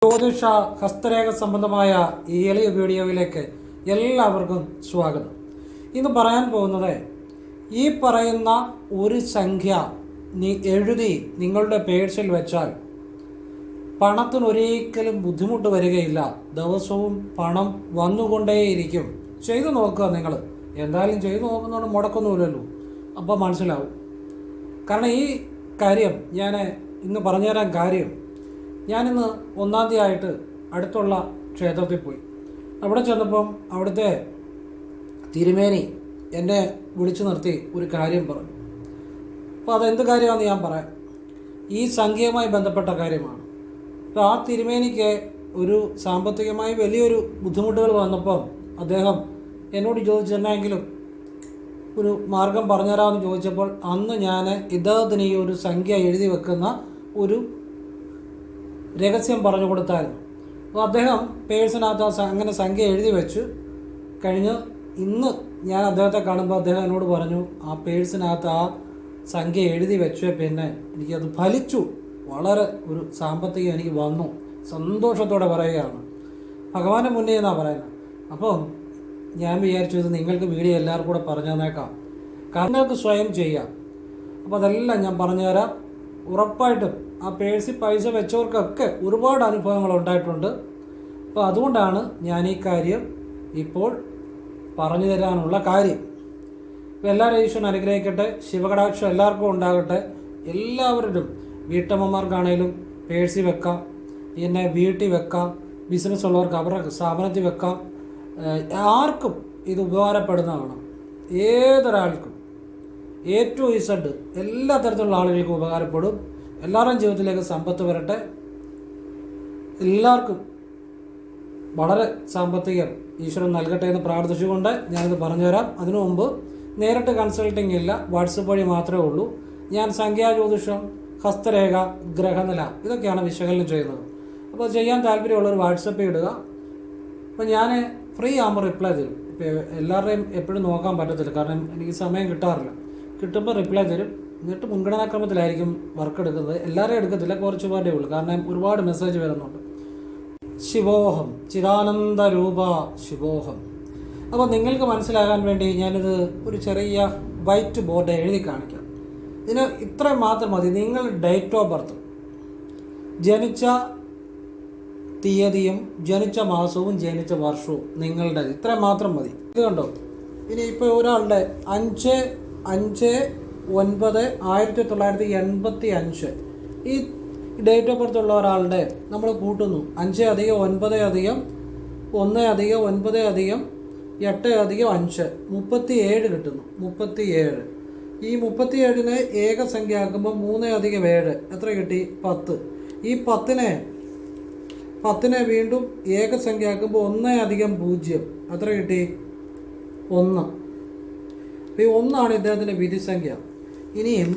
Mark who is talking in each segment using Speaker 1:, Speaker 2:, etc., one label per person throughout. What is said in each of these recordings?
Speaker 1: ജ്യോതിഷ ഹസ്തരേഖ സംബന്ധമായ ഈ എളിയ വീഡിയോയിലേക്ക് എല്ലാവർക്കും സ്വാഗതം. ഇന്ന് പറയാൻ പോകുന്നത്, ഈ പറയുന്ന ഒരു സംഖ്യ എഴുതി നിങ്ങളുടെ പേഴ്സിൽ വെച്ചാൽ പണത്തിനൊരിക്കലും ബുദ്ധിമുട്ട് വരികയില്ല. ദിവസവും പണം വന്നുകൊണ്ടേയിരിക്കും. ചെയ്തു നോക്കുക. നിങ്ങൾ എന്തായാലും ചെയ്തു നോക്കുന്നതുകൊണ്ട് മുടക്കൊന്നുമില്ലല്ലോ. അപ്പോൾ മനസ്സിലാവും. കാരണം ഈ കാര്യം ഞാൻ ഇന്ന് പറഞ്ഞുതരാൻ കാര്യം, ഞാനിന്ന് 1-ാം തീയതി അടുത്തുള്ള ക്ഷേത്രത്തിൽ പോയി. അവിടെ ചെന്നപ്പം അവിടുത്തെ തിരുമേനി എന്നെ വിളിച്ചു നിർത്തി ഒരു കാര്യം പറഞ്ഞു. അപ്പോൾ അതെന്ത് കാര്യമാണെന്ന് ഞാൻ പറയാം. ഈ സംഖ്യയുമായി ബന്ധപ്പെട്ട കാര്യമാണ്. അപ്പോൾ ആ തിരുമേനിക്ക് ഒരു സാമ്പത്തികമായി വലിയൊരു ബുദ്ധിമുട്ടുകൾ വന്നപ്പം അദ്ദേഹം എന്നോട് ചോദിച്ചെന്നെങ്കിലും ഒരു മാർഗം പറഞ്ഞുതരാമെന്ന് ചോദിച്ചപ്പോൾ അന്ന് ഞാൻ ഇദ്ദേഹത്തിന് ഈ ഒരു സംഖ്യ എഴുതി വെക്കുന്ന ഒരു രഹസ്യം പറഞ്ഞു കൊടുത്തായിരുന്നു. അപ്പോൾ അദ്ദേഹം പേഴ്സിനകത്ത് അങ്ങനെ സംഖ്യ എഴുതി വെച്ച് കഴിഞ്ഞ് ഇന്ന് ഞാൻ അദ്ദേഹത്തെ കാണുമ്പോൾ അദ്ദേഹം എന്നോട് പറഞ്ഞു, ആ പേഴ്സിനകത്ത് ആ സംഖ്യ എഴുതി വെച്ച് പിന്നെ എനിക്കത് ഫലിച്ചു. വളരെ ഒരു സാമ്പത്തികം എനിക്ക് വന്നു. സന്തോഷത്തോടെ പറയുകയാണ്. ഭഗവാന്റെ മുന്നേ എന്നാണ് പറയുന്നത്. അപ്പം ഞാൻ വിചാരിച്ചു ഇത് നിങ്ങൾക്ക് വീഡിയോ എല്ലാവർക്കും കൂടെ പറഞ്ഞു തന്നേക്കാം. കാരണം നിങ്ങൾക്ക് സ്വയം ചെയ്യാം. അപ്പോൾ അതെല്ലാം ഞാൻ പറഞ്ഞുതരാം. ഉറപ്പായിട്ടും ആ പേഴ്സിൽ പൈസ വെച്ചവർക്കൊക്കെ ഒരുപാട് അനുഭവങ്ങൾ ഉണ്ടായിട്ടുണ്ട്. അപ്പോൾ അതുകൊണ്ടാണ് ഞാൻ ഈ കാര്യം ഇപ്പോൾ പറഞ്ഞു തരാനുള്ള കാര്യം. ഇപ്പോൾ എല്ലാവരും ഈശ്വരൻ അനുഗ്രഹിക്കട്ടെ. ശിവകടാക്ഷം എല്ലാവർക്കും ഉണ്ടാകട്ടെ. എല്ലാവരും വീട്ടമ്മമാർക്കാണേലും പേഴ്സിൽ വെക്കാം, പിന്നെ വീട്ടിൽ വെക്കാം, ബിസിനസ് ഉള്ളവർക്ക് അവരുടെ സ്ഥാപനത്തിൽ വെക്കാം. ആർക്കും ഇത് ഉപകാരപ്പെടുന്നതാണ്. ഏതൊരാൾക്കും A to Z എല്ലാ തരത്തിലുള്ള ആളുകൾക്കും ഉപകാരപ്പെടും. എല്ലാവരുടെയും ജീവിതത്തിലേക്ക് സമ്പത്ത് വരട്ടെ. എല്ലാവർക്കും വളരെ സാമ്പത്തികം ഈശ്വരൻ നൽകട്ടെ എന്ന് പ്രാർത്ഥിച്ചുകൊണ്ട് ഞാനിത് പറഞ്ഞുതരാം. അതിനു മുമ്പ് നേരിട്ട് കൺസൾട്ടിങ് ഇല്ല, വാട്സപ്പ് വഴി മാത്രമേ ഉള്ളൂ. ഞാൻ സംഖ്യാജ്യോതിഷം, ഹസ്തരേഖ, ഗ്രഹനില ഇതൊക്കെയാണ് വിശകലനം ചെയ്യുന്നത്. അപ്പോൾ ചെയ്യാൻ താല്പര്യമുള്ളവർ വാട്സപ്പിൽ ഇടുക. അപ്പോൾ ഞാൻ ഫ്രീ ആകുമ്പോൾ റിപ്ലൈ തരും. ഇപ്പോൾ എല്ലാവരുടെയും എപ്പോഴും നോക്കാൻ പറ്റത്തില്ല, കാരണം എനിക്ക് സമയം കിട്ടാറില്ല. കിട്ടുമ്പോൾ റിപ്ലൈ തരും. എന്നിട്ട് മുൻഗണനാക്രമത്തിലായിരിക്കും വർക്ക് എടുക്കുന്നത്. എല്ലാവരെയും എടുക്കത്തില്ല, കുറച്ച് പേരുടെ ഉള്ളൂ, കാരണം ഒരുപാട് മെസ്സേജ് വരുന്നുണ്ട്. ശിവോഹം, ചിദാനന്ദ രൂപ ശിവോഹം. അപ്പോൾ നിങ്ങൾക്ക് മനസ്സിലാകാൻ വേണ്ടി ഞാനിത് ഒരു ചെറിയ വൈറ്റ് ബോർഡ് എഴുതി കാണിക്കാം. ഇതിന് ഇത്രയും മാത്രം മതി. നിങ്ങൾ ഡേറ്റ് ഓഫ് ബർത്ത്, ജനിച്ച തീയതിയും ജനിച്ച മാസവും ജനിച്ച വർഷവും നിങ്ങളുടെ ഇത്രയും മാത്രം മതി. ഇത് കണ്ടോ. ഇനി ഇപ്പോൾ ഒരാളുടെ 5/9/1985 ഈ ഡേറ്റ് ഓഫ് ബർത്ത് ഉള്ള ഒരാളുടെ നമ്മൾ കൂട്ടുന്നു. 5 + 9 + 1 + 9 + 8 + 5 37 കിട്ടുന്നു. 37. ഈ 37നെ ഏകസംഖ്യ ആക്കുമ്പോൾ 3 + 7 എത്ര കിട്ടി? 10. ഈ 10നെ വീണ്ടും ഏകസംഖ്യ ആക്കുമ്പോൾ 1 + 0 എത്ര കിട്ടി? 1. അപ്പോൾ ഈ 1 ഇദ്ദേഹത്തിൻ്റെ വിധിസംഖ്യ. ഇനിയും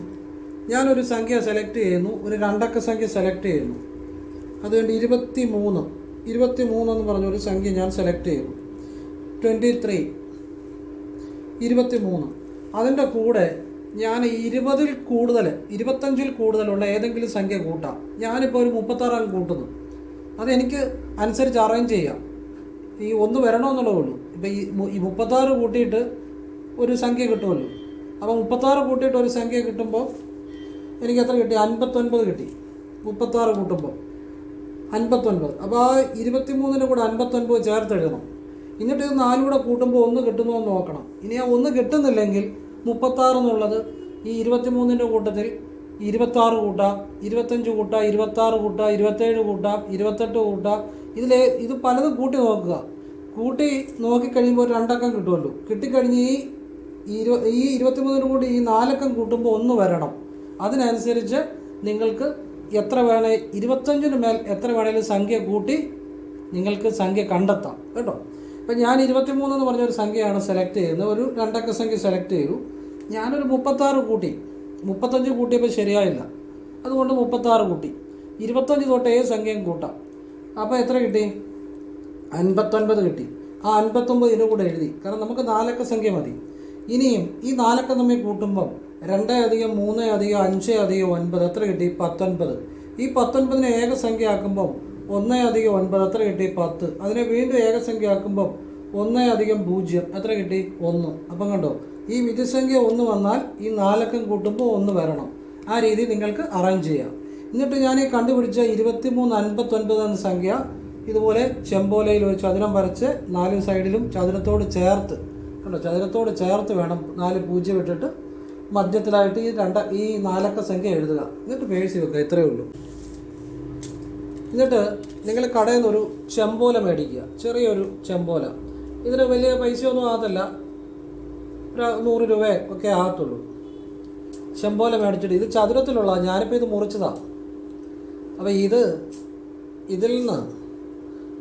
Speaker 1: ഞാനൊരു സംഖ്യ സെലക്ട് ചെയ്യുന്നു, ഒരു 2 അക്ക സംഖ്യ സെലക്ട് ചെയ്യുന്നു. അതുകൊണ്ട് 23 എന്ന് പറഞ്ഞൊരു സംഖ്യ ഞാൻ സെലക്ട് ചെയ്യുന്നു. 23. അതിൻ്റെ കൂടെ ഞാൻ 20-ൽ കൂടുതൽ 25-ൽ കൂടുതലുള്ള ഏതെങ്കിലും സംഖ്യ കൂട്ടാം. ഞാനിപ്പോൾ ഒരു 36 കൂട്ടുന്നു. അതെനിക്ക് അനുസരിച്ച് അറേഞ്ച് ചെയ്യാം. ഈ 1 വരണമെന്നുള്ളതേ ഉള്ളൂ. ഇപ്പോൾ ഈ 36 കൂട്ടിയിട്ട് ഒരു സംഖ്യ കിട്ടുമല്ലോ. അപ്പോൾ 36 കൂട്ടിയിട്ട് ഒരു സംഖ്യ കിട്ടുമ്പോൾ എനിക്ക് എത്ര കിട്ടി? 59 കിട്ടി. 36 കൂട്ടുമ്പോൾ 59. അപ്പോൾ ആ 23-ന് കൂടെ 59 ചേർത്ത് എഴുതണം. എന്നിട്ട് ഇത് 4 കൂടെ കൂട്ടുമ്പോൾ 1 കിട്ടുന്നു എന്ന് നോക്കണം. ഇനി ആ 1 കിട്ടുന്നില്ലെങ്കിൽ 36 എന്നുള്ളത് ഈ 23-ൻ്റെ കൂട്ടത്തിൽ 26 കൂട്ടാം, 25 കൂട്ടാം, 26 കൂട്ടാം, 27 കൂട്ടാം, 28 കൂട്ടാം. ഇത് പലതും കൂട്ടി നോക്കുക. കൂട്ടി നോക്കിക്കഴിയുമ്പോൾ ഒരു 2 അക്കം കിട്ടുമല്ലോ. കിട്ടിക്കഴിഞ്ഞ് ഈ 23-ന് കൂടി ഈ 4 അക്കം കൂട്ടുമ്പോൾ 1 വരണം. അതിനനുസരിച്ച് നിങ്ങൾക്ക് എത്ര വേണേ 25-ന് മേൽ എത്ര വേണേലും സംഖ്യ കൂട്ടി നിങ്ങൾക്ക് സംഖ്യ കണ്ടെത്താം കേട്ടോ. ഇപ്പം ഞാൻ 23 എന്ന് പറഞ്ഞൊരു സംഖ്യയാണ് സെലക്ട് ചെയ്യുന്നത്. ഒരു 2 അക്ക സംഖ്യ സെലക്ട് ചെയ്തു. ഞാനൊരു 36 കൂട്ടി. 35 കൂട്ടിയപ്പോൾ ശരിയായില്ല, അതുകൊണ്ട് 36 കൂട്ടി. 25 തൊട്ട് ഏത് സംഖ്യയും കൂട്ടാം. അപ്പോൾ എത്ര കിട്ടി? 59 കിട്ടി. ആ 59 ഇതിൻ്റെ കൂടെ എഴുതി, കാരണം നമുക്ക് 4 അക്ക സംഖ്യ മതി. ഇനിയും ഈ 4 അക്കം തമ്മിൽ കൂട്ടുമ്പം 2 + 3 + 5 + 9 എത്ര കിട്ടി? 19. ഈ 19നെ ഏകസംഖ്യ ആക്കുമ്പം 1 + 9 എത്ര കിട്ടി? 10. അതിനെ വീണ്ടും ഏകസംഖ്യ ആക്കുമ്പോൾ 1 + 0 എത്ര കിട്ടി? 1. അപ്പം കണ്ടോ, ഈ വിജയസംഖ്യ 1 വന്നാൽ ഈ 4 അക്കം കൂട്ടുമ്പോൾ 1 വരണം. ആ രീതി നിങ്ങൾക്ക് അറേഞ്ച് ചെയ്യാം. എന്നിട്ട് ഞാൻ ഈ കണ്ടുപിടിച്ച 2359 എന്ന സംഖ്യ ഇതുപോലെ ചെമ്പോലയിൽ ഒരു ചതുരം വരച്ച് 4 സൈഡിലും ചതുരത്തോട് ചേർത്ത്, കണ്ടോ, ചതുരത്തോട് ചേർത്ത് വേണം 4 0 ഇട്ടിട്ട് മധ്യത്തിലായിട്ട് ഈ 4 അക്ക സംഖ്യ എഴുതുക. എന്നിട്ട് പേഴ്സി വെക്കുക. ഇത്രയേ ഉള്ളൂ. എന്നിട്ട് നിങ്ങൾ കടയിൽ നിന്നൊരു ചെമ്പോല മേടിക്കുക, ചെറിയൊരു ചെമ്പോല. ഇതിന് വലിയ പൈസയൊന്നും ആകത്തില്ല, ഒരു 100 രൂപ ഒക്കെ ആകത്തുള്ളൂ. ചെമ്പോല മേടിച്ചിട്ട്, ഇത് ചതുരത്തിലുള്ള, ഞാനിപ്പോൾ ഇത് മുറിച്ചതാണ്. അപ്പോൾ ഇതിൽ നിന്ന്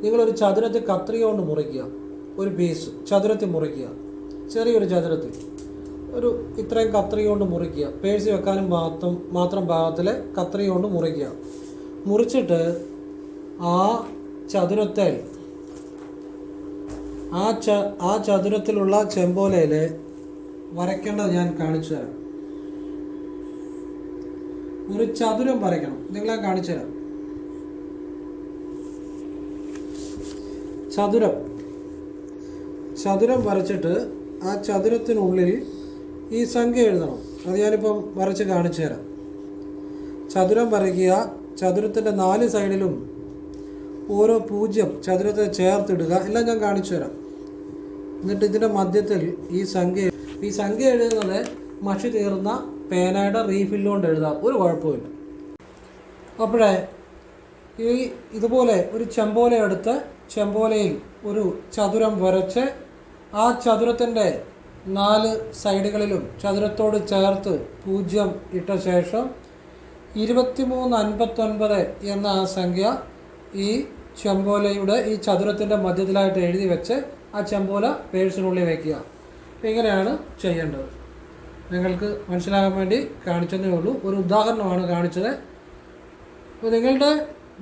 Speaker 1: നിങ്ങളൊരു ചതുരത്തിൽ കത്രിക കൊണ്ട് മുറിക്കുക. ഒരു പീസ് ചതുരത്തിൽ മുറിക്കുക, ചെറിയൊരു ചതുരത്തിൽ ഒരു ഇത്രയും കത്രിക കൊണ്ട് മുറിക്കുക. പേഴ്സി വെക്കാനും മാത്രം പാകത്തിൽ കത്രിക കൊണ്ട് മുറിക്കുക. മുറിച്ചിട്ട് ആ ചതുരത്തിൽ ആ ചതുരത്തിലുള്ള ചെമ്പോലയിൽ വരയ്ക്കേണ്ടത് ഞാൻ കാണിച്ചു തരാം. ഒരു ചതുരം വരയ്ക്കണം, നിങ്ങളെ കാണിച്ചു തരാം. ചതുരം വരച്ചിട്ട് ആ ചതുരത്തിനുള്ളിൽ ഈ സംഖ്യ എഴുതണം. അത് ഞാനിപ്പം വരച്ച് കാണിച്ചു തരാം. ചതുരം വരയ്ക്കുക. ചതുരത്തിൻ്റെ 4 സൈഡിലും ഓരോ 0 ചതുരത്തെ ചേർത്തിടുക. എല്ലാം ഞാൻ കാണിച്ചു തരാം. എന്നിട്ട് ഇതിൻ്റെ മധ്യത്തിൽ ഈ സംഖ്യ എഴുതുന്നത് മഷി തീർന്ന പേനയുടെ റീഫില്ലുകൊണ്ട് എഴുതാം, ഒരു കുഴപ്പമില്ല. അപ്പോഴേ ഇതുപോലെ ഒരു ചെമ്പോല എടുത്ത് ചെമ്പോലയിൽ ഒരു ചതുരം വരച്ച് ആ ചതുരത്തിൻ്റെ 4 സൈഡുകളിലും ചതുരത്തോട് ചേർത്ത് 0 ഇട്ട ശേഷം 2359 എന്ന ആ സംഖ്യ ഈ ചെമ്പോലയുടെ ഈ ചതുരത്തിൻ്റെ മധ്യത്തിലായിട്ട് എഴുതി വെച്ച് ആ ചെമ്പോല പേഴ്സിനുള്ളിൽ വയ്ക്കുക. ഇങ്ങനെയാണ് ചെയ്യേണ്ടത്. നിങ്ങൾക്ക് മനസ്സിലാകാൻ വേണ്ടി കാണിച്ചതേ ഉള്ളൂ. ഒരു ഉദാഹരണമാണ് കാണിച്ചത്. അപ്പോൾ നിങ്ങളുടെ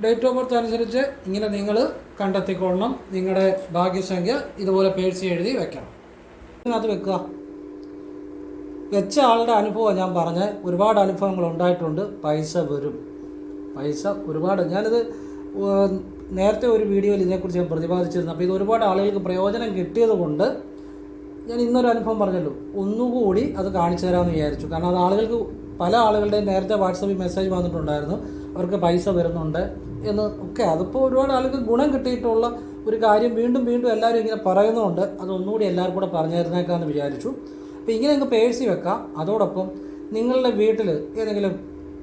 Speaker 1: ഡേറ്റ് ഓഫ് ബർത്ത് അനുസരിച്ച് ഇങ്ങനെ നിങ്ങൾ കണ്ടെത്തിക്കൊള്ളണം. നിങ്ങളുടെ ഭാഗ്യസംഖ്യ ഇതുപോലെ പേഴ്സി എഴുതി വെക്കണം. ഇതിനകത്ത് വെക്കുക. വെച്ച ആളുടെ അനുഭവം ഞാൻ പറഞ്ഞ ഒരുപാട് അനുഭവങ്ങൾ ഉണ്ടായിട്ടുണ്ട്. പൈസ വരും, പൈസ ഒരുപാട്. ഞാനിത് നേരത്തെ ഒരു വീഡിയോയിൽ ഇതിനെക്കുറിച്ച് ഞാൻ പ്രതിപാദിച്ചിരുന്നു. അപ്പോൾ ഇത് ഒരുപാട് ആളുകൾക്ക് പ്രയോജനം കിട്ടിയത് കൊണ്ട് ഞാൻ ഇന്നൊരു അനുഭവം പറഞ്ഞല്ലോ, ഒന്നുകൂടി അത് കാണിച്ചു തരാമെന്ന് വിചാരിച്ചു. കാരണം അത് ആളുകൾക്ക്, പല ആളുകളുടെയും നേരത്തെ വാട്സപ്പിൽ മെസ്സേജ് വന്നിട്ടുണ്ടായിരുന്നു, അവർക്ക് പൈസ വരുന്നുണ്ട് എന്ന് ഒക്കെ. അതിപ്പോൾ ഒരുപാട് ആളുകൾക്ക് ഗുണം കിട്ടിയിട്ടുള്ള ഒരു കാര്യം വീണ്ടും എല്ലാവരും ഇങ്ങനെ പറയുന്നുണ്ട്. അതൊന്നുകൂടി എല്ലാവർക്കും കൂടെ പറഞ്ഞു തരുന്നേക്കാമെന്ന് വിചാരിച്ചു. അപ്പോൾ ഇങ്ങനെ നിങ്ങൾക്ക് പേഴ്സി വെക്കാം. അതോടൊപ്പം നിങ്ങളുടെ വീട്ടിൽ ഏതെങ്കിലും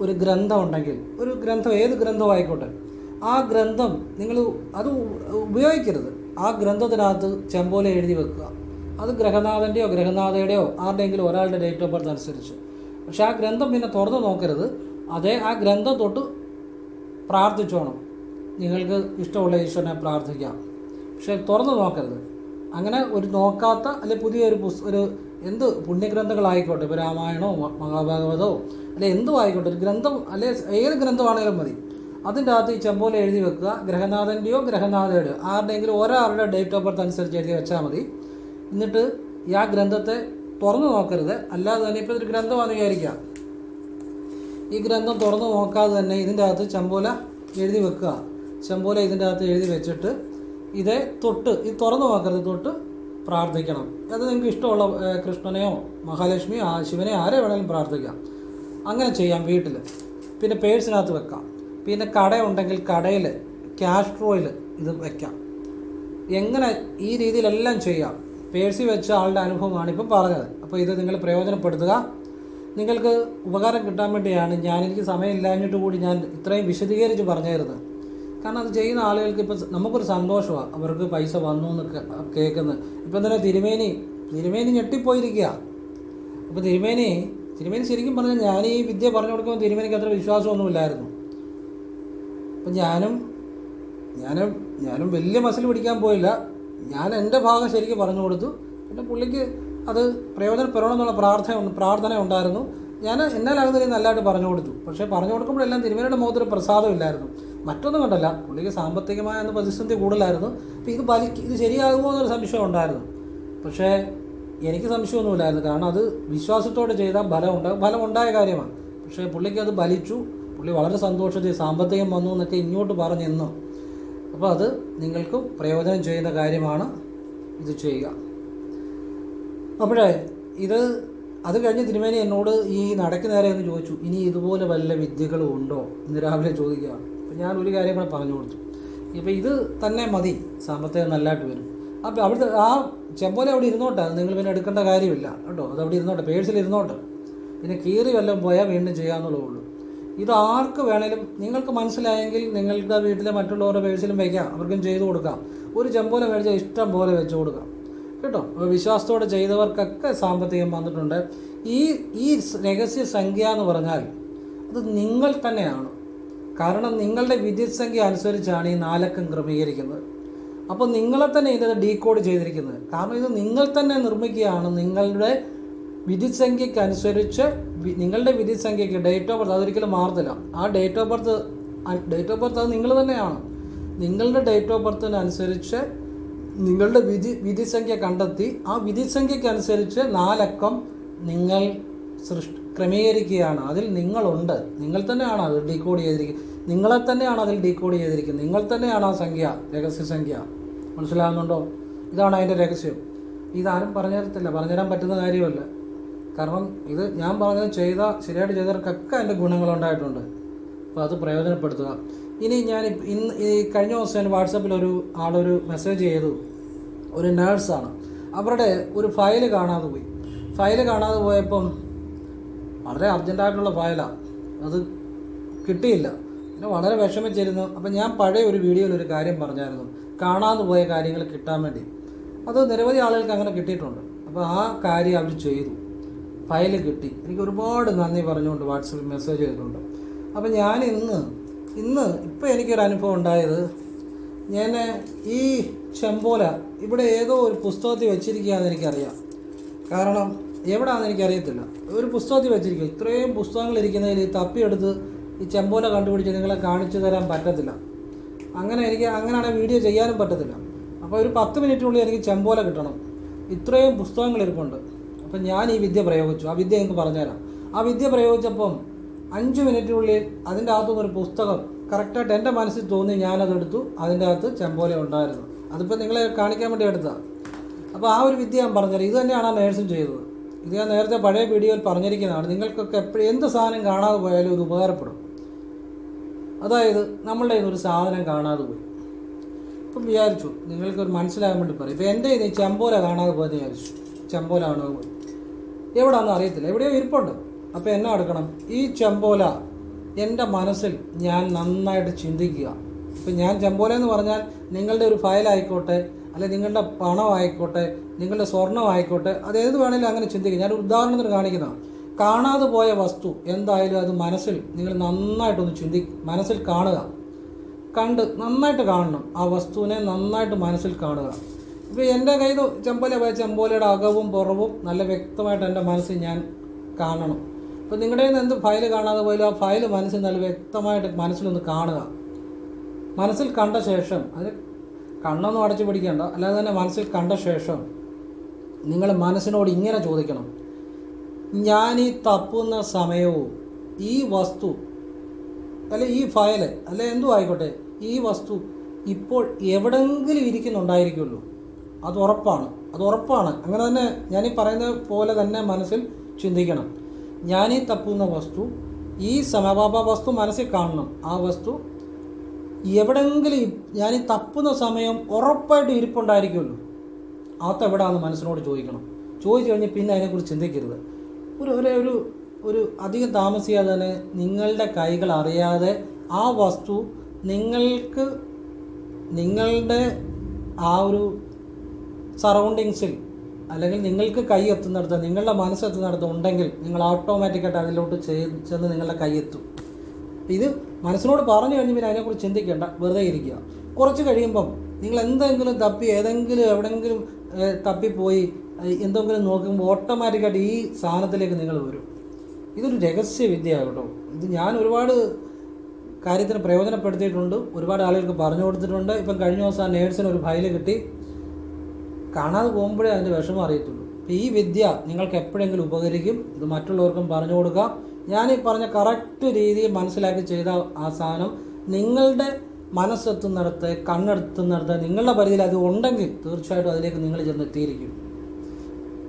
Speaker 1: ഒരു ഗ്രന്ഥം ഉണ്ടെങ്കിൽ, ഒരു ഗ്രന്ഥം, ഏത് ഗ്രന്ഥം ആയിക്കോട്ടെ, ആ ഗ്രന്ഥം നിങ്ങൾ അത് ഉപയോഗിക്കരുത്. ആ ഗ്രന്ഥത്തിനകത്ത് ചെമ്പോല എഴുതി വെക്കുക. അത് ഗ്രഹനാഥൻ്റെയോ ഗ്രഹനാഥയുടെയോ ആരുടെയെങ്കിലും ഒരാളുടെ ഡേറ്റ് ഓഫ് ബർത്ത് അനുസരിച്ച്. പക്ഷെ ആ ഗ്രന്ഥം പിന്നെ തുറന്ന് നോക്കരുത്. ആ ഗ്രന്ഥം തൊട്ട് പ്രാർത്ഥിച്ചോണം. നിങ്ങൾക്ക് ഇഷ്ടമുള്ള ഈശ്വരനെ പ്രാർത്ഥിക്കാം, പക്ഷെ തുറന്ന് നോക്കരുത്. അങ്ങനെ ഒരു നോക്കാത്ത, അല്ലെങ്കിൽ പുതിയൊരു ഒരു എന്ത് പുണ്യഗ്രന്ഥങ്ങളായിക്കോട്ടെ, ഇപ്പോൾ രാമായണമോ മഹാഭാഗവതോ അല്ലെ എന്തും ആയിക്കോട്ടെ, ഒരു ഗ്രന്ഥം അല്ലെ ഏത് ഗ്രന്ഥമാണെങ്കിലും മതി, അതിൻ്റെ അകത്ത് ഈ ചെമ്പോല എഴുതി വെക്കുക. ഗ്രഹനാഥൻ്റെയോ ഗ്രഹനാഥയുടെയോ ആരുടെയെങ്കിലും ഒരാളുടെ ഡേറ്റ് ഓഫ് ബർത്ത് അനുസരിച്ച് എഴുതി വെച്ചാൽ മതി. എന്നിട്ട് ആ ഗ്രന്ഥത്തെ തുറന്നു നോക്കരുത്. അല്ലാതെ തന്നെ ഇപ്പോൾ ഒരു ഗ്രന്ഥമാണെന്ന് വിചാരിക്കാം, ഈ ഗ്രന്ഥം തുറന്നു നോക്കാതെ തന്നെ ഇതിൻ്റെ അകത്ത് ചെമ്പോല എഴുതി വെക്കുക. ചെമ്പോല ഇതിൻ്റെ അകത്ത് എഴുതി വെച്ചിട്ട് ഇത് തുറന്നു നോക്കരുത്, തൊട്ട് പ്രാർത്ഥിക്കണം. അത് നിങ്ങൾക്ക് ഇഷ്ടമുള്ള കൃഷ്ണനെയോ മഹാലക്ഷ്മിയോ ശിവനെയോ ആരെ വേണമെങ്കിലും പ്രാർത്ഥിക്കാം. അങ്ങനെ ചെയ്യാം വീട്ടിൽ. പിന്നെ പേഴ്സിനകത്ത് വെക്കാം. പിന്നെ കടയുണ്ടെങ്കിൽ കടയിൽ ക്യാഷ് ഡ്രോയിൽ ഇത് വെക്കാം. എങ്ങനെ ഈ രീതിയിലെല്ലാം ചെയ്യാം. പേഴ്സി വെച്ച ആളുടെ അനുഭവമാണ് ഇപ്പം പറഞ്ഞത്. അപ്പോൾ ഇത് നിങ്ങൾ പ്രയോജനപ്പെടുത്തുക. നിങ്ങൾക്ക് ഉപകാരം കിട്ടാൻ വേണ്ടിയാണ് എനിക്ക് സമയമില്ലാഞ്ഞിട്ട് കൂടി ഞാൻ ഇത്രയും വിശദീകരിച്ച് പറഞ്ഞിരുന്നത്. കാരണം അത് ചെയ്യുന്ന ആളുകൾക്ക് ഇപ്പം നമുക്കൊരു സന്തോഷമാണ്, അവർക്ക് പൈസ വന്നു എന്ന് കേൾക്കുന്നത്. ഇപ്പം തന്നെ തിരുമേനി ഞെട്ടിപ്പോയിരിക്കുക. അപ്പോൾ തിരുമേനി ശരിക്കും പറഞ്ഞാൽ ഞാൻ ഈ വിദ്യ പറഞ്ഞു കൊടുക്കുമ്പോൾ തിരുമേനിക്ക് അത്ര വിശ്വാസമൊന്നുമില്ലായിരുന്നു. അപ്പം ഞാനും വലിയ മസിൽ പിടിക്കാൻ പോയില്ല. ഞാൻ എൻ്റെ ഭാഗം ശരിക്കും പറഞ്ഞു കൊടുത്തു. പിന്നെ പുള്ളിക്ക് അത് പ്രയോജനപ്പെടണമെന്നുള്ള പ്രാർത്ഥന ഉണ്ടായിരുന്നു. ഞാൻ എന്നാലാകുന്നതിന് നല്ലതായിട്ട് പറഞ്ഞു കൊടുത്തു. പക്ഷേ പറഞ്ഞു കൊടുക്കുമ്പോഴെല്ലാം തിരുമേനിയുടെ മുഖത്തൊരു പ്രസാദമില്ലായിരുന്നു. മറ്റൊന്നും കണ്ടല്ല, പുള്ളിക്ക് സാമ്പത്തികമായ പ്രതിസന്ധി കൂടുതലായിരുന്നു. അപ്പോൾ ഇത് ശരിയാകുമോ എന്നൊരു സംശയം ഉണ്ടായിരുന്നു. പക്ഷേ എനിക്ക് സംശയമൊന്നുമില്ലായിരുന്നു. കാരണം അത് വിശ്വാസത്തോടെ ചെയ്താൽ ഫലം ഉണ്ടായ കാര്യമാണ്. പക്ഷേ പുള്ളിക്ക് അത് ഫലിച്ചു. പുള്ളി വളരെ സന്തോഷത്തിൽ സാമ്പത്തികം വന്നു എന്നൊക്കെ ഇങ്ങോട്ട് പറഞ്ഞെന്നു. അപ്പോൾ അത് നിങ്ങൾക്ക് പ്രയോജനം ചെയ്യുന്ന കാര്യമാണ് ഇത് ചെയ്യുക. അപ്പോഴേ അത് കഴിഞ്ഞ് തിരുമേനി എന്നോട് ഈ നടക്ക് നേരെ എന്ന് ചോദിച്ചു, ഇനി ഇതുപോലെ വല്ല വിദ്യകളും ഉണ്ടോ ഇന്ന് രാവിലെ ചോദിക്കുകയാണ്. അപ്പോൾ ഞാൻ ഒരു കാര്യം കൂടെ പറഞ്ഞു കൊടുത്തു. ഇപ്പോൾ ഇത് തന്നെ മതി, സാമ്പത്തികം നല്ലതായിട്ട് വരും. അപ്പോൾ അവിടുത്തെ ആ ചെമ്പോല അവിടെ ഇരുന്നോട്ടെ, അത് നിങ്ങൾ പിന്നെ എടുക്കേണ്ട കാര്യമില്ല കേട്ടോ. അത് അവിടെ ഇരുന്നോട്ടെ, പേഴ്സിൽ ഇരുന്നോട്ടെ. പിന്നെ കീറി വല്ലതും പോയാൽ വീണ്ടും ചെയ്യാമെന്നുള്ളേ ഉള്ളൂ. ഇത് ആർക്ക് വേണേലും നിങ്ങൾക്ക് മനസ്സിലായെങ്കിൽ നിങ്ങളുടെ വീട്ടിലെ മറ്റുള്ളവരുടെ പേഴ്സിലും വയ്ക്കാം, അവർക്കും ചെയ്തു കൊടുക്കാം. ഒരു ചെമ്പോല മേടിച്ചാൽ ഇഷ്ടം പോലെ വെച്ച് കൊടുക്കാം കേട്ടോ. അപ്പോൾ വിശ്വാസത്തോടെ ചെയ്തവർക്കൊക്കെ സാമ്പത്തികം വന്നിട്ടുണ്ട്. ഈ രഹസ്യ സംഖ്യ എന്ന് പറഞ്ഞാൽ അത് നിങ്ങൾ തന്നെയാണ്. കാരണം നിങ്ങളുടെ വിദ്യുത് സംഖ്യ അനുസരിച്ചാണ് ഈ 4 അക്കം ക്രമീകരിക്കുന്നത്. അപ്പോൾ നിങ്ങളെ തന്നെ ഇത് ഡീകോഡ് ചെയ്തിരിക്കുന്നത്. കാരണം ഇത് നിങ്ങൾ തന്നെ നിർമ്മിക്കുകയാണ്. നിങ്ങളുടെ വിദ്യുത് സംഖ്യയ്ക്ക് അനുസരിച്ച് നിങ്ങളുടെ വിദ്യുത് സംഖ്യയ്ക്ക് ഡേറ്റ് ഓഫ് ബർത്ത് അതൊരിക്കലും മാറത്തില്ല. ആ ഡേറ്റ് ഓഫ് ബർത്ത് അത് നിങ്ങൾ തന്നെയാണ്. നിങ്ങളുടെ ഡേറ്റ് ഓഫ് ബർത്തിനനുസരിച്ച് നിങ്ങളുടെ വിദ്യുത് സംഖ്യ കണ്ടെത്തി ആ വിദ്യുത് സംഖ്യയ്ക്ക് അനുസരിച്ച് 4 അക്കം നിങ്ങൾ ക്രമീകരിക്കുകയാണ്. അതിൽ നിങ്ങളുണ്ട്. നിങ്ങൾ തന്നെയാണ് അത് ഡീകോഡ് ചെയ്തിരിക്കുന്നത്. നിങ്ങളെ തന്നെയാണ് അതിൽ ഡീകോഡ് ചെയ്തിരിക്കുന്നത്. നിങ്ങൾ തന്നെയാണ് ആ സംഖ്യ, രഹസ്യ സംഖ്യ. മനസ്സിലാകുന്നുണ്ടോ? ഇതാണ് അതിൻ്റെ രഹസ്യം. ഇതാരും പറഞ്ഞുതരാൻ പറ്റുന്ന കാര്യമല്ല. കാരണം ഇത് ഞാൻ പറഞ്ഞത് ശരിയായിട്ട് ചെയ്തവർക്കൊക്കെ അതിൻ്റെ ഗുണങ്ങളുണ്ടായിട്ടുണ്ട്. അപ്പോൾ അത് പ്രയോജനപ്പെടുത്തുക. ഇനി ഈ കഴിഞ്ഞ ദിവസം വാട്സാപ്പിൽ ആളൊരു മെസ്സേജ് ചെയ്തു. ഒരു നേഴ്സാണ്. അവരുടെ ഒരു ഫയല് കാണാതെ പോയപ്പം വളരെ അർജൻറ്റായിട്ടുള്ള ഫയലാണ്, അത് കിട്ടിയില്ല. പിന്നെ വളരെ വിഷമിച്ചിരുന്നു. അപ്പം ഞാൻ പഴയ ഒരു വീഡിയോയിൽ ഒരു കാര്യം പറഞ്ഞായിരുന്നു, കാണാതെ പോയ കാര്യങ്ങൾ കിട്ടാൻ വേണ്ടി. അത് നിരവധി ആളുകൾക്ക് അങ്ങനെ കിട്ടിയിട്ടുണ്ട്. അപ്പോൾ ആ കാര്യം അവർ ചെയ്തു, ഫയല് കിട്ടി. എനിക്ക് ഒരുപാട് നന്ദി പറഞ്ഞുകൊണ്ട് വാട്സപ്പിൽ മെസ്സേജ് ചെയ്തിട്ടുണ്ട്. അപ്പം ഞാൻ ഇപ്പോൾ എനിക്കൊരു അനുഭവം ഉണ്ടായത്, ഞാൻ ഈ ചെമ്പോല ഇവിടെ ഏതോ ഒരു പുസ്തകത്തിൽ വെച്ചിരിക്കുകയാണെന്ന് എനിക്കറിയാം. കാരണം എവിടെയാണെന്ന് എനിക്കറിയത്തില്ല. ഒരു പുസ്തകത്തിൽ വെച്ചിരിക്കുക. ഇത്രയും പുസ്തകങ്ങൾ ഇരിക്കുന്നതിൽ തപ്പിയെടുത്ത് ഈ ചെമ്പോല കണ്ടുപിടിച്ച് നിങ്ങളെ കാണിച്ചു തരാൻ പറ്റത്തില്ല. അങ്ങനെയാണെങ്കിൽ വീഡിയോ ചെയ്യാനും പറ്റത്തില്ല. അപ്പോൾ ഒരു 10 മിനിറ്റിനുള്ളിൽ എനിക്ക് ചെമ്പോല കിട്ടണം. ഇത്രയും പുസ്തകങ്ങൾ ഇരിപ്പുണ്ട്. അപ്പം ഞാൻ ഈ വിദ്യ പ്രയോഗിച്ചു. ആ വിദ്യ എനിക്ക് പറഞ്ഞുതരാം. ആ വിദ്യ പ്രയോഗിച്ചപ്പം 5 മിനിറ്റിനുള്ളിൽ അതിൻ്റെ അകത്തുനിന്നൊരു പുസ്തകം കറക്റ്റായിട്ട് എൻ്റെ മനസ്സിൽ തോന്നി. ഞാനതെടുത്തു. അതിൻ്റെ അകത്ത് ചെമ്പോല ഉണ്ടായിരുന്നു. അതിപ്പോൾ നിങ്ങളെ കാണിക്കാൻ വേണ്ടി എടുത്തതാണ്. അപ്പോൾ ആ ഒരു വിദ്യ ഞാൻ പറഞ്ഞുതരാം. ഇത് തന്നെയാണ് ആ നേഴ്സും ചെയ്തത്. ഇത് ഞാൻ നേരത്തെ പഴയ വീഡിയോയിൽ പറഞ്ഞിരിക്കുന്നതാണ്. നിങ്ങൾക്കൊക്കെ എപ്പോഴും എന്ത് സാധനം കാണാതെ പോയാലും ഇത് ഉപകാരപ്പെടും. അതായത് നമ്മളുടെ ഒരു സാധനം കാണാതെ പോയി. ഇപ്പം വിചാരിച്ചു നിങ്ങൾക്കൊരു മനസ്സിലാകാൻ വേണ്ടി പറയും. ഇപ്പോൾ എൻ്റെ ഈ ചെമ്പോല കാണാതെ പോയെന്ന് വിചാരിച്ചു. ചെമ്പോല കാണാതെ പോയി, എവിടെയാണെന്ന് അറിയത്തില്ല, എവിടെയോ ഇരിപ്പുണ്ട്. അപ്പോൾ എന്നാ എടുക്കണം? ഈ ചെമ്പോല എൻ്റെ മനസ്സിൽ ഞാൻ നന്നായിട്ട് ചിന്തിക്കുക. ഇപ്പം ഞാൻ ചെമ്പോല എന്ന് പറഞ്ഞാൽ നിങ്ങളുടെ ഒരു ഫയലായിക്കോട്ടെ, അല്ലെങ്കിൽ നിങ്ങളുടെ പണമായിക്കോട്ടെ, നിങ്ങളുടെ സ്വർണ്ണമായിക്കോട്ടെ, അത് ഏത് വേണമെങ്കിലും അങ്ങനെ ചിന്തിക്കുക. ഞാനൊരു ഉദാഹരണത്തിന് കാണിക്കുന്നതാണ്. കാണാതെ പോയ വസ്തു എന്തായാലും അത് മനസ്സിൽ നിങ്ങൾ നന്നായിട്ടൊന്ന് മനസ്സിൽ കാണുക. നന്നായിട്ട് കാണണം. ആ വസ്തുവിനെ നന്നായിട്ട് മനസ്സിൽ കാണുക. ഇപ്പോൾ എൻ്റെ കയ്യിൽ ചെമ്പോല പോയ ചെമ്പോലയുടെ അകവും പുറവും നല്ല വ്യക്തമായിട്ട് എൻ്റെ മനസ്സിൽ ഞാൻ കാണണം. അപ്പോൾ നിങ്ങളുടെ കയ്യിൽ നിന്ന് എന്ത് ഫയൽ കാണാതെ പോയാലും ആ ഫയൽ മനസ്സിൽ നല്ല വ്യക്തമായിട്ട് മനസ്സിലൊന്ന് കാണുക. മനസ്സിൽ കണ്ട ശേഷം അത് കണ്ണൊന്നും അടച്ചു പിടിക്കേണ്ട, അല്ലാതെ തന്നെ മനസ്സിൽ കണ്ട ശേഷം നിങ്ങൾ മനസ്സിനോട് ഇങ്ങനെ ചോദിക്കണം: ഞാൻ ഈ തപ്പുന്ന സമയവും ഈ വസ്തു അല്ലെ ഈ ഫയല് അല്ലെ എന്തും ആയിക്കോട്ടെ, ഈ വസ്തു ഇപ്പോൾ എവിടെയെങ്കിലും ഇരിക്കുന്നുണ്ടായിരിക്കുമല്ലോ. അത് ഉറപ്പാണ്. അങ്ങനെ തന്നെ ഞാനീ പറയുന്ന പോലെ തന്നെ മനസ്സിൽ ചിന്തിക്കണം. ഞാനീ തപ്പുന്ന വസ്തു ഈ വസ്തു മനസ്സിൽ കാണണം. ആ വസ്തു എവിടെയെങ്കിലും ഞാനീ തപ്പുന്ന സമയം ഉറപ്പായിട്ട് ഇരിപ്പുണ്ടായിരിക്കുമല്ലോ. അതെവിടാന്ന് മനസ്സിനോട് ചോദിക്കണം. ചോദിച്ചു കഴിഞ്ഞ് പിന്നെ അതിനെക്കുറിച്ച് ചിന്തിക്കരുത്. ഒരു അധികം താമസിയാതെ തന്നെ നിങ്ങളുടെ കൈകൾ അറിയാതെ ആ വസ്തു നിങ്ങളുടെ ആ ഒരു സറൗണ്ടിങ്സിൽ അല്ലെങ്കിൽ നിങ്ങൾക്ക് കൈ എത്തുന്നിടത്ത്, നിങ്ങളുടെ മനസ്സെത്തുന്നിടത്ത് ഉണ്ടെങ്കിൽ നിങ്ങൾ ഓട്ടോമാറ്റിക്കായിട്ട് അതിലോട്ട് ചെന്ന് നിങ്ങളുടെ കൈ എത്തും. ഇത് മനസ്സിനോട് പറഞ്ഞു കഴിഞ്ഞ് പിന്നെ അതിനെക്കുറിച്ച് ചിന്തിക്കേണ്ട, വെറുതെ ഇരിക്കുക. കുറച്ച് കഴിയുമ്പം നിങ്ങൾ എന്തെങ്കിലും എവിടെയെങ്കിലും തപ്പിപ്പോയി എന്തെങ്കിലും നോക്കുമ്പോൾ ഓട്ടോമാറ്റിക്കായിട്ട് ഈ സാധനത്തിലേക്ക് നിങ്ങൾ വരും. ഇതൊരു രഹസ്യവിദ്യയാണ് കേട്ടോ. ഇത് ഞാൻ ഒരുപാട് കാര്യത്തിന് പ്രയോജനപ്പെടുത്തിയിട്ടുണ്ട്, ഒരുപാട് ആളുകൾക്ക് പറഞ്ഞു കൊടുത്തിട്ടുണ്ട്. ഇപ്പം കഴിഞ്ഞ ദിവസം ആ നേഴ്സിന് ഒരു ഫയൽ കിട്ടി. കാണാതെ പോകുമ്പോഴേ അതിൻ്റെ വിഷമം അറിയത്തുള്ളൂ. അപ്പോൾ ഈ വിദ്യ നിങ്ങൾക്ക് എപ്പോഴെങ്കിലും ഉപകരിക്കും. ഇത് മറ്റുള്ളവർക്കും പറഞ്ഞു കൊടുക്കാം. ഞാനീ പറഞ്ഞ കറക്റ്റ് രീതിയിൽ മനസ്സിലാക്കി ചെയ്ത ആ സാധനം നിങ്ങളുടെ മനസ്സെത്തുന്നിടത്ത്, കണ്ണെത്തുന്നിടത്ത് നിങ്ങളുടെ പരിധിയിൽ അത് ഉണ്ടെങ്കിൽ തീർച്ചയായിട്ടും അതിലേക്ക് നിങ്ങൾ ചെന്നെത്തിയിരിക്കും.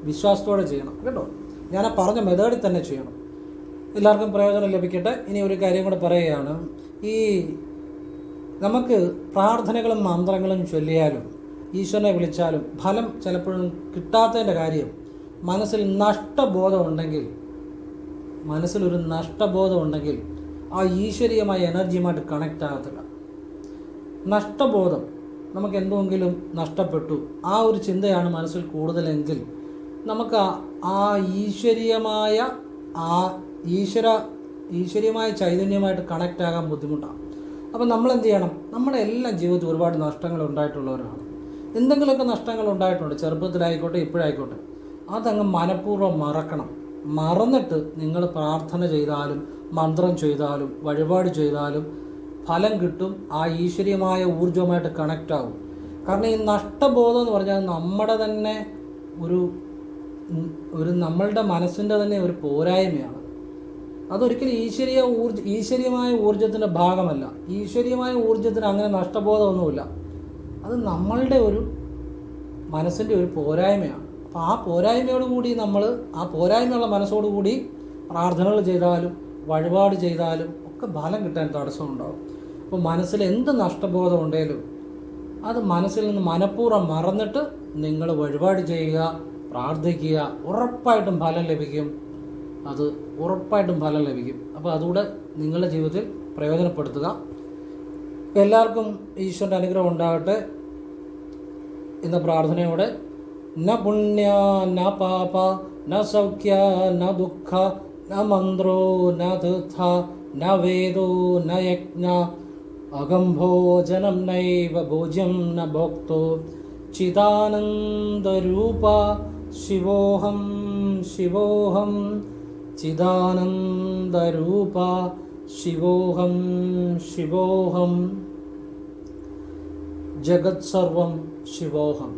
Speaker 1: വിശ്വാസത്തോടെ ചെയ്യണം കേട്ടോ. ഞാൻ പറഞ്ഞ മെത്തേഡിൽ തന്നെ ചെയ്യണം. എല്ലാവർക്കും പ്രയോജനം ലഭിക്കട്ടെ. ഇനി ഒരു കാര്യം കൂടെ പറയുകയാണ്. ഈ നമുക്ക് പ്രാർത്ഥനകളും മന്ത്രങ്ങളും ചൊല്ലിയാലും ഈശ്വരനെ വിളിച്ചാലും ഫലം ചിലപ്പോഴും കിട്ടാത്തതിൻ്റെ കാര്യം മനസ്സിലൊരു നഷ്ടബോധം ഉണ്ടെങ്കിൽ ആ ഈശ്വരീയമായ എനർജിയുമായിട്ട് കണക്റ്റ് ആകത്തില്ല. നഷ്ടബോധം, നമുക്ക് എന്തെങ്കിലും നഷ്ടപ്പെട്ടു, ആ ഒരു ചിന്തയാണ് മനസ്സിൽ കൂടുതലെങ്കിൽ നമുക്ക് ആ ഈശ്വരീയമായ ചൈതന്യമായിട്ട് കണക്റ്റ് ആകാൻ ബുദ്ധിമുട്ടാണ്. അപ്പം നമ്മൾ എന്ത് ചെയ്യണം? നമ്മുടെ എല്ലാ ജീവിതത്തിൽ ഒരുപാട് നഷ്ടങ്ങൾ ഉണ്ടായിട്ടുള്ളവരാണ്. എന്തെങ്കിലുമൊക്കെ നഷ്ടങ്ങൾ ഉണ്ടായിട്ടുണ്ട്, ചെറുപ്പത്തിലായിക്കോട്ടെ ഇപ്പോഴായിക്കോട്ടെ. അതങ്ങ് മനഃപൂർവ്വം മറക്കണം. മറന്നിട്ട് നിങ്ങൾ പ്രാർത്ഥന ചെയ്താലും മന്ത്രം ചെയ്താലും വഴിപാട് ചെയ്താലും ഫലം കിട്ടും. ആ ഈശ്വരീയമായ ഊർജ്ജവുമായിട്ട് കണക്റ്റ് ആകും. കാരണം ഈ നഷ്ടബോധം എന്ന് പറഞ്ഞാൽ നമ്മുടെ തന്നെ നമ്മളുടെ മനസ്സിൻ്റെ തന്നെ ഒരു പോരായ്മയാണ്. അതൊരിക്കലും ഈശ്വരീയമായ ഊർജ്ജത്തിൻ്റെ ഭാഗമല്ല. ഈശ്വരീയമായ ഊർജ്ജത്തിന് അങ്ങനെ നഷ്ടബോധമൊന്നുമില്ല. അത് നമ്മളുടെ ഒരു മനസ്സിൻ്റെ ഒരു പോരായ്മയാണ്. അപ്പോൾ ആ പോരായ്മയോടുകൂടി ആ പോരായ്മയുള്ള മനസ്സോടുകൂടി പ്രാർത്ഥനകൾ ചെയ്താലും വഴിപാട് ചെയ്താലും ഒക്കെ ഫലം കിട്ടാൻ തടസ്സമുണ്ടാകും. അപ്പോൾ മനസ്സിൽ എന്ത് നഷ്ടബോധം ഉണ്ടെങ്കിലും അത് മനസ്സിൽ നിന്ന് മനഃപൂർവ്വം മറന്നിട്ട് നിങ്ങൾ വഴിപാട് ചെയ്യുക, പ്രാർത്ഥിക്കുക. ഉറപ്പായിട്ടും ഫലം ലഭിക്കും. അപ്പോൾ അതുകൂടെ നിങ്ങളുടെ ജീവിതത്തിൽ പ്രയോജനപ്പെടുത്തുക. എല്ലാവർക്കും ഈശ്വരൻ്റെ അനുഗ്രഹം ഉണ്ടാകട്ടെ എന്ന പ്രാർത്ഥനയോടെ ന പുണ്യ ന പാപ ന സൗഖ്യ ന ദുഃഖ ന മന്ത്രോ ന തീർത്ഥ ന വേദോ ന യജ്ഞ അഗംഭോജനം നൈവ ഭോജ്യം ന ഭോക്തോ ചിദാനന്ദരൂപ ശിവോഹം ശിവോഹം ചിദാനന്ദരൂപ ശിവോഹം ശിവോഹം ജഗത് സർവം ശിവോഹം.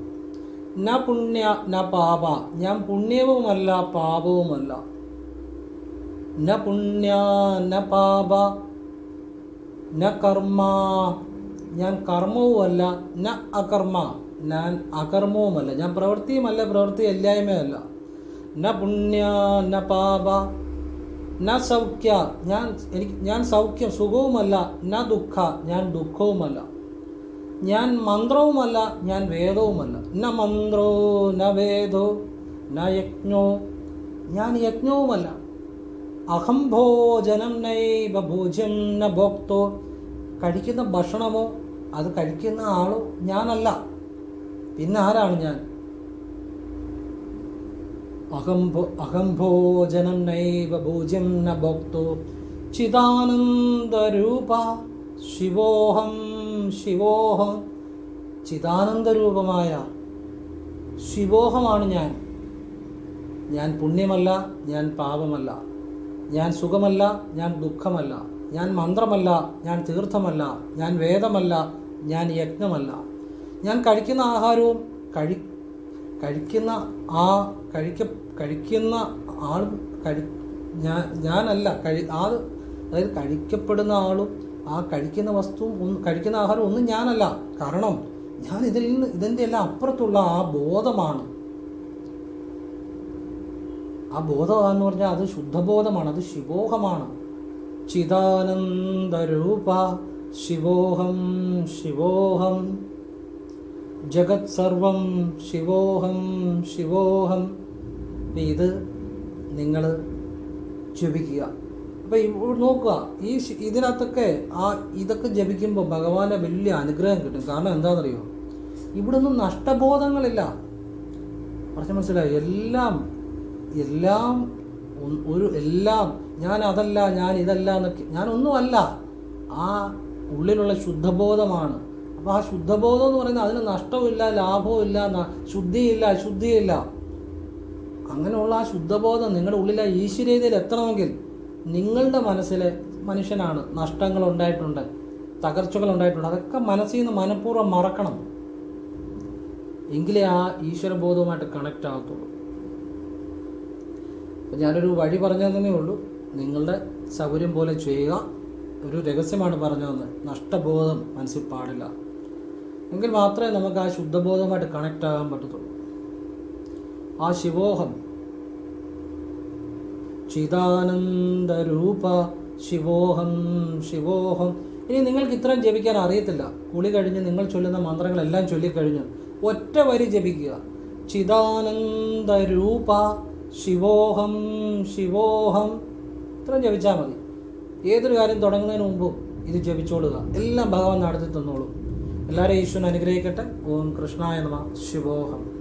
Speaker 1: ന പുണ്യ ന പാപ, ഞാൻ പുണ്യവുമല്ല പാപവുമല്ല. ന പുണ്യ ന പാപ ന കർമ്മ, ഞാൻ കർമ്മവുമല്ല. ന അകർമ്മ, ഞാൻ അകർമ്മവുമല്ല. ഞാൻ പ്രവൃത്തിയുമല്ല, പ്രവൃത്തി ഇല്ലായ്മയല്ല. ന പുണ്യ ന പാപ ന സൗഖ്യ, ഞാൻ സൗഖ്യം സുഖവുമല്ല. ന ദുഃഖ, ഞാൻ ദുഃഖവുമല്ല. ഞാൻ മന്ത്രവുമല്ല, ഞാൻ വേദവുമല്ല. ന മന്ത്രോ ന വേദോ ന യജ്ഞോ, ഞാൻ യജ്ഞവുമല്ല. അഹം ഭോജനം നൈവ ഭോജ്യം ന ഭോക്തോ, കഴിക്കുന്ന ഭക്ഷണമോ അത് കഴിക്കുന്ന ആളോ ഞാനല്ല. പിന്നെ ആരാണ് ഞാൻ? അഹം ഭോജനം നൈവ ഭോജ്യം ന ഭോക്തോ ചിദാനന്ദരൂപ ശിവോഹം ശിവോഹം. ചിദാനന്ദരൂപമായ ശിവോഹമാണ് ഞാൻ. ഞാൻ പുണ്യമല്ല, ഞാൻ പാപമല്ല. ഞാൻ സുഖമല്ല, ഞാൻ ദുഃഖമല്ല. ഞാൻ മന്ത്രമല്ല, ഞാൻ തീർത്ഥമല്ല. ഞാൻ വേദമല്ല, ഞാൻ യജ്ഞമല്ല. ഞാൻ കഴിക്കുന്ന ആഹാരവും കഴിക്കുന്ന ആളും ഞാനല്ല. അതായത് കഴിക്കപ്പെടുന്ന ആളും ആ കഴിക്കുന്ന വസ്തുവും കഴിക്കുന്ന ആഹാരം ഒന്നും ഞാനല്ല. കാരണം ഞാൻ ഇതിൻ്റെ എല്ലാം അപ്പുറത്തുള്ള ആ ബോധമാണ്. ആ ബോധമാണെന്ന് പറഞ്ഞാൽ അത് ശുദ്ധബോധമാണ്, അത് ശിവോഹമാണ്. ചിദാനന്ദരൂപ ശിവോഹം ശിവോഹം ജഗത് സർവം ശിവോഹം ശിവോഹം. ഇത് നിങ്ങൾ ജപിക്കുക. അപ്പോൾ ഇവിടെ നോക്കുക, ഇതിനകത്തൊക്കെ ഇതൊക്കെ ജപിക്കുമ്പോൾ ഭഗവാന്റെ വലിയ അനുഗ്രഹം കിട്ടും. കാരണം എന്താണെന്നറിയോ? ഇവിടെ ഒന്നും നഷ്ടബോധങ്ങളില്ല. കുറച്ച് മനസ്സിലായി? എല്ലാം ഞാൻ അതല്ല, ഞാൻ ഇതല്ല എന്നൊക്കെ, ഞാനൊന്നുമല്ല. ആ ഉള്ളിലുള്ള ശുദ്ധബോധമാണ്. അപ്പോൾ ആ ശുദ്ധബോധം എന്ന് പറയുന്നത് അതിന് നഷ്ടമില്ല, ലാഭവുമില്ല, ശുദ്ധിയില്ല, അശുദ്ധിയില്ല. അങ്ങനെയുള്ള ആ ശുദ്ധബോധം നിങ്ങളുടെ ഉള്ളിലെ ഈശ്വരീയതയിൽ എത്തണമെങ്കിൽ നിങ്ങളുടെ മനസ്സിലെ മനുഷ്യനാണ്. നഷ്ടങ്ങളുണ്ടായിട്ടുണ്ട്, തകർച്ചകളുണ്ടായിട്ടുണ്ട്. അതൊക്കെ മനസ്സിൽ നിന്ന് മനഃപൂർവ്വം മറക്കണം. എങ്കിലേ ആ ഈശ്വരബോധവുമായിട്ട് കണക്റ്റ് ആകത്തുള്ളൂ. അപ്പം ഞാനൊരു വഴി പറഞ്ഞതന്നെ ഉള്ളൂ. നിങ്ങളുടെ സൗകര്യം പോലെ ചെയ്യുക. ഒരു രഹസ്യമാണ് പറഞ്ഞതെന്ന്. നഷ്ടബോധം മനസ്സിൽ പാടില്ല. എങ്കിൽ മാത്രമേ നമുക്ക് ആ ശുദ്ധബോധമായിട്ട് കണക്റ്റ് ആകാൻ പറ്റത്തുള്ളൂ. ആ ശിവോഹം, ചിദാനന്ദരൂപ ശിവോഹം ശിവോഹം. ഇനി നിങ്ങൾക്ക് ഇത്രയും ജപിക്കാൻ അറിയത്തില്ല, കുളി കഴിഞ്ഞ് നിങ്ങൾ ചൊല്ലുന്ന മന്ത്രങ്ങളെല്ലാം ചൊല്ലിക്കഴിഞ്ഞ് ഒറ്റ വരി ജപിക്കുക. ചിദാനന്ദരൂപ ശിവോഹം ശിവോഹം. ഇത്രയും ജപിച്ചാൽ മതി. ഏതൊരു കാര്യം തുടങ്ങുന്നതിന് മുമ്പും ഇത് ജപിച്ചോളുക. എല്ലാം ഭഗവാൻ നടത്തി തന്നോളൂ. എല്ലാവരെയും ഈശ്വരൻ അനുഗ്രഹിക്കട്ടെ. ഓം കൃഷ്ണായ നമഃ. ശിവോഹം.